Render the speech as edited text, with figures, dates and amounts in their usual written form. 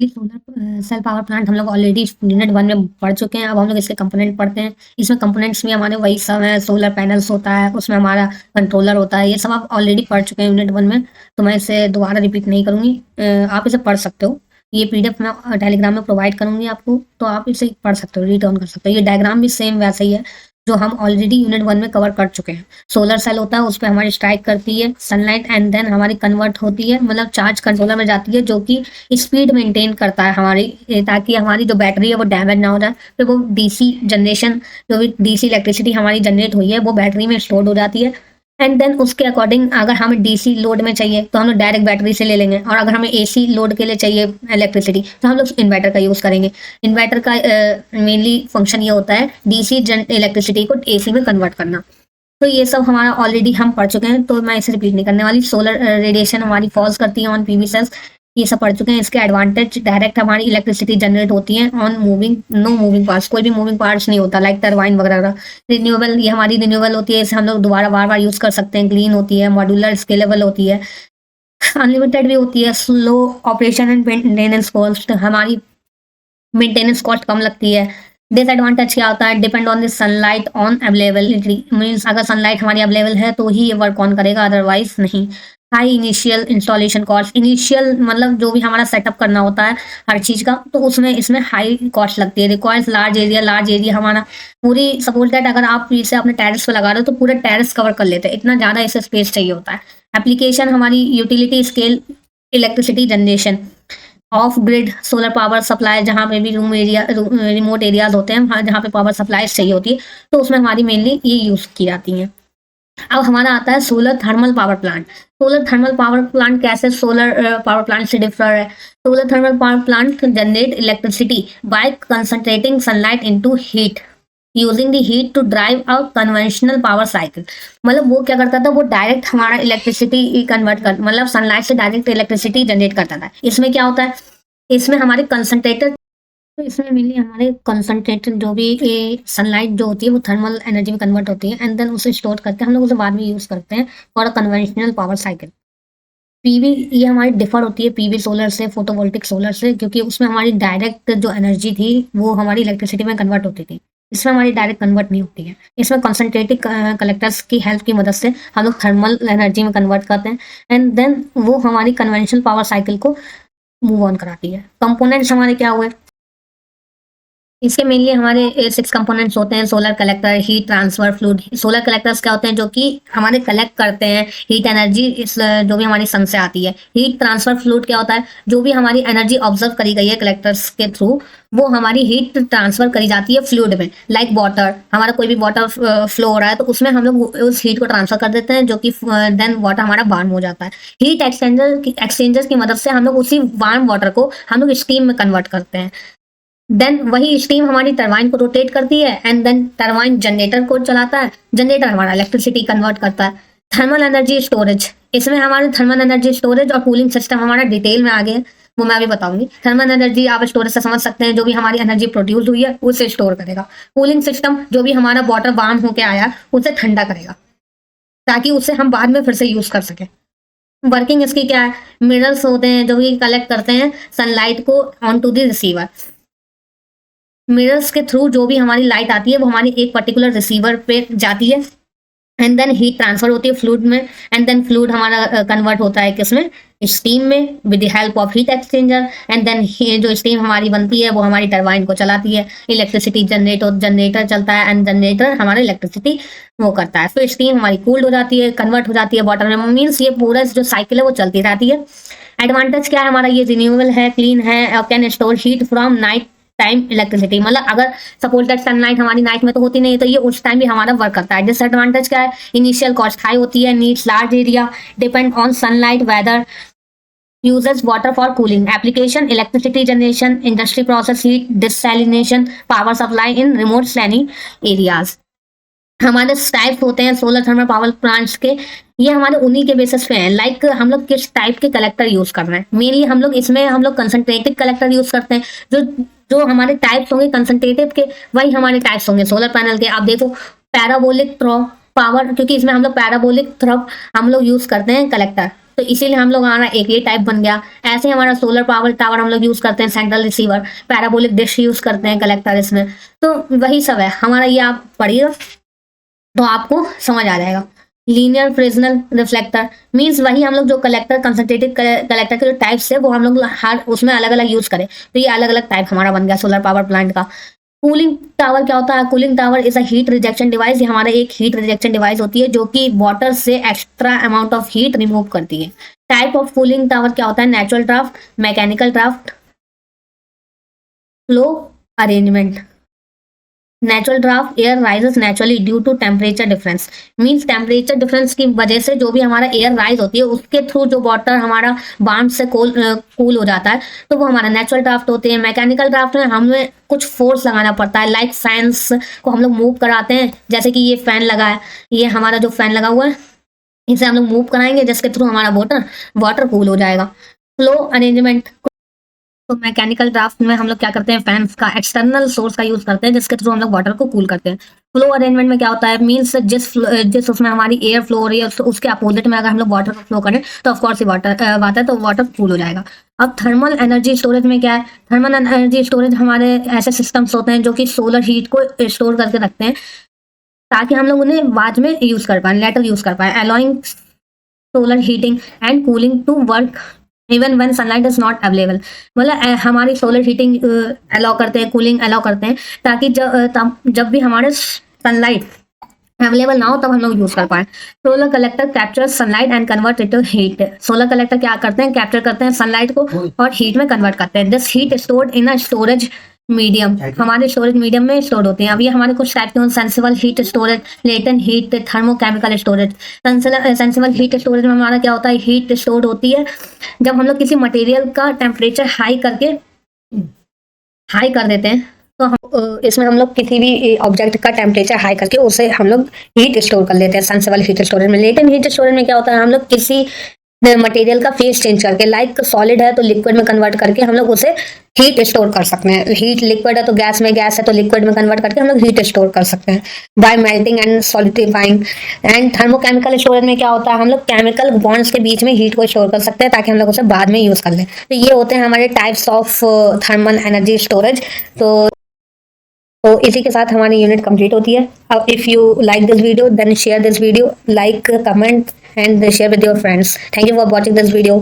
Solar cell power plant हम लोग already unit 1 में पढ़ चुके हैं। अब हम लोग इसके कंपोनेंट पढ़ते हैं। इसमें कंपोनेंट्स में हमारे वही सब है, सोलर पैनल्स होता है, उसमें हमारा कंट्रोलर होता है। ये सब आप ऑलरेडी पढ़ चुके हैं यूनिट 1 में, तो मैं इसे दोबारा रिपीट नहीं करूंगी। आप इसे पढ़ सकते हो। ये पीडीएफ मैं टेलीग्राम में प्रोवाइड करूंगी आपको, तो आप इसे पढ़ सकते हो, रीड ऑन कर सकते हो। ये डायग्राम भी सेम वैसा ही है जो हम ऑलरेडी यूनिट 1 में कवर कर चुके हैं। सोलर सेल होता है, उस पर हमारी स्ट्राइक करती है सनलाइट एंड देन हमारी कन्वर्ट होती है, मतलब चार्ज कंट्रोलर में जाती है, जो कि स्पीड मेंटेन करता है हमारी, ताकि हमारी जो बैटरी है वो डैमेज ना हो जाए। फिर वो डीसी जनरेशन, जो भी डीसी इलेक्ट्रिसिटी हमारी जनरेट हुई है वो बैटरी में स्टोर हो जाती है। एंड देन उसके अकॉर्डिंग अगर हमें डीसी लोड में चाहिए तो हम लोग डायरेक्ट बैटरी से ले लेंगे, और अगर हमें एसी लोड के लिए चाहिए इलेक्ट्रिसिटी तो हम लोग इन्वर्टर का यूज़ करेंगे। इन्वर्टर का मेनली फंक्शन ये होता है डीसी इलेक्ट्रिसिटी को एसी में कन्वर्ट करना। तो ये सब हमारा ऑलरेडी हम पढ़ चुके हैं, तो मैं इसे रिपीट नहीं करने वाली। सोलर रेडिएशन हमारी फॉल्स करती है ऑन पीवी सेल्स, ये सब पढ़ चुके हैं। इसके एडवांटेज, डायरेक्ट हमारी इलेक्ट्रिसिटी जनरेट होती है on moving, no moving parts, कोई भी मूविंग पार्ट्स नहीं होता, लाइक टरबाइन वगैरह। रिन्यूएबल, ये हमारी रिन्यूएबल होती है, इसे हम लोग दोबारा बार बार यूज कर सकते हैं। क्लीन होती है, मॉड्यूलर स्केलेबल होती है, अनलिमिटेड भी होती है। Slow operation and maintenance cost, हमारी मेंटेनेंस कॉस्ट कम लगती है। डिसएडवांटेज क्या होता है, depend on the sunlight on availability, means अगर सनलाइट हमारी अवेलेबल है तो ही ये वर्क ऑन करेगा, अदरवाइज नहीं। High initial installation cost, initial मतलब जो भी हमारा सेटअप करना होता है हर चीज़ का, तो उसमें इसमें हाई कॉस्ट लगती है। Requires large area, large area हमारा पूरी, सपोज दैट अगर आप इसे अपने टेरेस पे लगा रहे हो तो पूरा टेरेस कवर कर लेते हैं, इतना ज़्यादा इसे स्पेस चाहिए होता है। एप्लीकेशन हमारी utility scale electricity generation, of grid solar power supply, जहाँ पे भी रूम एरिया, रिमोट एरियाज होते हैं जहाँ पे पावर सप्लाई चाहिए होती है, तो उसमें हमारी मेनली ये यूज़ की जाती हैं। अब हमारा आता है solar thermal power plant. Solar thermal power plant कैसे सोलर पावर प्लांट से डिफर है? Solar thermal power plant generate electricity by concentrating sunlight into heat using the heat to drive a conventional power cycle. मतलब वो क्या करता था, वो direct हमारा इलेक्ट्रिसिटी कन्वर्ट कर, मतलब सनलाइट से डायरेक्ट इलेक्ट्रिसिटी जनरेट करता था। इसमें क्या होता है, इसमें हमारे कंसंट्रेटेड, तो इसमें मेनली हमारे कंसंट्रेटेड जो भी सनलाइट जो होती है वो थर्मल एनर्जी में कन्वर्ट होती है, एंड देन उसे स्टोर करके हम लोग उसे बाद में यूज़ करते हैं for a conventional power cycle. PV, ये हमारी डिफर होती है पीवी सोलर से, फोटोवोल्टिक सोलर से, क्योंकि उसमें हमारी डायरेक्ट जो एनर्जी थी वो हमारी इलेक्ट्रिसिटी में कन्वर्ट होती थी। इसमें हमारी डायरेक्ट कन्वर्ट नहीं होती है। इसमें कंसंट्रेटेड कलेक्टर्स की हेल्प की मदद से हम लोग थर्मल एनर्जी में कन्वर्ट करते हैं, एंड देन वो हमारी कन्वेंशनल पावर साइकिल को मूव ऑन कराती है। कंपोनेंट्स हमारे क्या हुए, इसके मेनली हमारे 6 कंपोनेंट्स होते हैं। Solar collector, heat transfer fluid. Solar collectors क्या होते हैं, जो कि हमारे कलेक्ट करते हैं हीट एनर्जी, इस जो भी हमारी सन से आती है। हीट ट्रांसफर फ्लूइड क्या होता है, जो भी हमारी एनर्जी ऑब्जर्व करी गई है कलेक्टर्स के थ्रू, वो हमारी हीट ट्रांसफर करी जाती है फ्लूइड में। लाइक वाटर, हमारा कोई भी वाटर फ्लो हो रहा है तो उसमें हम लोग उस हीट को ट्रांसफर कर देते हैं, जो कि देन वाटर हमारा वार्म हो जाता है। हीट एक्सचेंजर की मदद से हम लोग उसी वार्म वाटर को हम लोग स्टीम में कन्वर्ट करते हैं। देन वही स्टीम हमारी टरबाइन को रोटेट करती है, एंड देन टरबाइन जनरेटर को चलाता है, जनरेटर हमारा इलेक्ट्रिसिटी कन्वर्ट करता है। थर्मल एनर्जी स्टोरेज, इसमें हमारे थर्मल एनर्जी स्टोरेज और कूलिंग सिस्टम हमारा डिटेल में आगे है, वो मैं अभी बताऊंगी। थर्मल एनर्जी आप स्टोरेज से समझ सकते हैं, जो भी हमारी एनर्जी प्रोड्यूस हुई है उसे स्टोर करेगा। कूलिंग सिस्टम, जो भी हमारा वाटर वार्म होकर आया उसे ठंडा करेगा, ताकि उसे हम बाद में फिर से यूज कर सके। वर्किंग इसकी क्या है, मिरर्स होते हैं जो कि कलेक्ट करते हैं सनलाइट को onto the receiver. Mirrors के थ्रू जो भी हमारी लाइट आती है वो हमारी एक पर्टिकुलर रिसीवर पे जाती है, एंड देन हीट ट्रांसफर होती है फ्लूइड में, एंड देन फ्लूइड हमारा कन्वर्ट होता है किसमें, स्टीम में, with the help of heat exchanger. And then जो स्टीम हमारी बनती है वो हमारी टरबाइन को चलाती है, इलेक्ट्रिसिटी जनरेटर चलता है, एंड जनरेटर हमारा इलेक्ट्रिसिटी वो करता है। फिर स्टीम हमारी कूल्ड हो जाती है, कन्वर्ट हो जाती है वाटर में, मीन्स ये पूरा जो साइकिल है वो चलती रहती है। एडवांटेज क्या है हमारा, ये रिन्यूएबल है, क्लीन है, और can store heat from night time electricity, मतलब अगर सपोज दैट सनलाइट हमारी नाइट में तो होती नहीं है, तो ये उस टाइम भी हमारा वर्क करता है। डिसएडवांटेज क्या है, इनिशियल कॉस्ट हाई होती है, needs large area, depend on sunlight, weather, uses water for cooling. Application electricity generation, industry process heat, desalination, power supply in remote slanny areas. हमारे टाइप होते हैं सोलर थर्मल पावर प्लांट्स के, ये हमारे उन्हीं के बेसिस पे हैं। लाइक हम लोग किस टाइप के कलेक्टर यूज कर रहे हैं, मेनली हम लोग इसमें हम लोग कंसंट्रेटेड कलेक्टर यूज करते हैं। जो जो हमारे टाइप्स होंगे कंसंट्रेटेड के, वही हमारे टाइप्स होंगे सोलर पैनल के। आप देखो पैराबोलिक थ्रो पावर, क्योंकि इसमें हम लोग पैराबोलिक थ्रो हम लोग यूज करते हैं कलेक्टर, तो इसीलिए हम लोग हमारा एक ये टाइप बन गया। ऐसे ही हमारा सोलर पावर टावर हम लोग यूज करते हैं, central receiver, parabolic dish use करते हैं, कलेक्टर इसमें। तो वही सब है हमारा, ये आप पढ़िएगा तो आपको समझ आ जाएगा। लीनियर फ्रेजनल रिफ्लेक्टर मीन्स वही हम लोग जो कलेक्टर, कंसंट्रेटेड कलेक्टर के जो टाइप्स है वो हम लोग हर उसमें अलग अलग यूज करें। तो ये अलग अलग टाइप हमारा बन गया सोलर पावर प्लांट का। कूलिंग टावर क्या होता है? Cooling tower is a heat rejection device. ये हमारा एक हीट रिजेक्शन डिवाइस होती है जो कि वाटर से extra amount of heat remove करती है। टाइप ऑफ कूलिंग टावर क्या होता है? Natural draft, mechanical draft, flow arrangement. Natural draft, air rises naturally due to temperature difference. Means temperature difference की वजह से जो भी हमारा एयर राइज होती है उसके थ्रू जो वाटर हमारा बांध से कूल हो जाता है, तो वो हमारा नेचुरल ड्राफ्ट होते हैं। मैकेनिकल ड्राफ्ट में हमें कुछ फोर्स लगाना पड़ता है, लाइक फैंस को हम लोग मूव कराते हैं, जैसे कि ये फैन लगा है, ये हमारा जो फैन लगा हुआ है इसे हम लोग मूव कराएंगे जिसके थ्रू हमारा वाटर कूल हो जाएगा। फ्लो अरेंजमेंट, तो मैकेनिकल ड्राफ्ट में हम लोग क्या करते हैं? फैंस का एक्सटर्नल सोर्स का यूज करते हैं जिसके थ्रू हम लोग वाटर को कूल करते हैं। फ्लो अरेंजमेंट में क्या होता है? मीन्स जिस उसमें हमारी एयर फ्लो हो रही है उसके अपोजिट में अगर हम लोग वाटर को फ्लो करें तो ऑफकोर्स ही वाटर बात है तो वाटर कूल हो जाएगा। अब थर्मल एनर्जी स्टोरेज में क्या है? थर्मल एनर्जी स्टोरेज हमारे ऐसे सिस्टम्स होते हैं जो कि सोलर हीट को स्टोर करके रखते हैं ताकि हम लोग उन्हें बाद में यूज कर पाए, लेटर यूज कर पाए। Allowing solar heating and cooling to work even when sunlight is not available. मतलब हमारी सोलर हीटिंग अलाउ करते हैं, कूलिंग अलाउ करते हैं ताकि जब भी हमारे सनलाइट अवेलेबल ना हो तब हम लोग यूज कर पाए। Solar collector capture sunlight and convert it to heat. Solar collector क्या करते हैं? कैप्चर करते हैं सनलाइट को और हीट में कन्वर्ट करते हैं। This heat stored in a storage medium, हमारे स्टोरेज मीडियम में स्टोर होते हैं। अब ये हमारे कुछ टाइप के sensible heat storage, latent heat, thermochemical storage. Sensible heat storage में हमारा क्या होता है? हीट स्टोर होती है जब हम लोग किसी मटेरियल का टेम्परेचर हाई कर देते हैं, तो हम इसमें हम लोग किसी भी ऑब्जेक्ट का टेम्परेचर हाई करके उसे हम लोग हीट स्टोर कर लेते हैं सेंसिबल हीट स्टोरेज में। लेटेंट हीट स्टोरेज में क्या होता है? हम लोग किसी मटेरियल का फेस चेंज करके, लाइक सॉलिड है तो लिक्विड में कन्वर्ट करके हम लोग उसे हीट स्टोर कर सकते हैं। हीट लिक्विड है तो गैस में, गैस है तो लिक्विड में कन्वर्ट करके हम लोग हीट स्टोर कर सकते हैं bye melting and solidifying. And thermochemical storage में क्या होता है? हम लोग केमिकल बॉन्ड्स के बीच में हीट को स्टोर कर सकते हैं ताकि हम लोग उसे बाद में यूज कर लें। तो ये होते हैं हमारे types of thermal energy storage. तो इसी के साथ हमारी यूनिट कंप्लीट होती है। अब if you like this video then share this video, like, comment and share with your friends. Thank you for watching this video.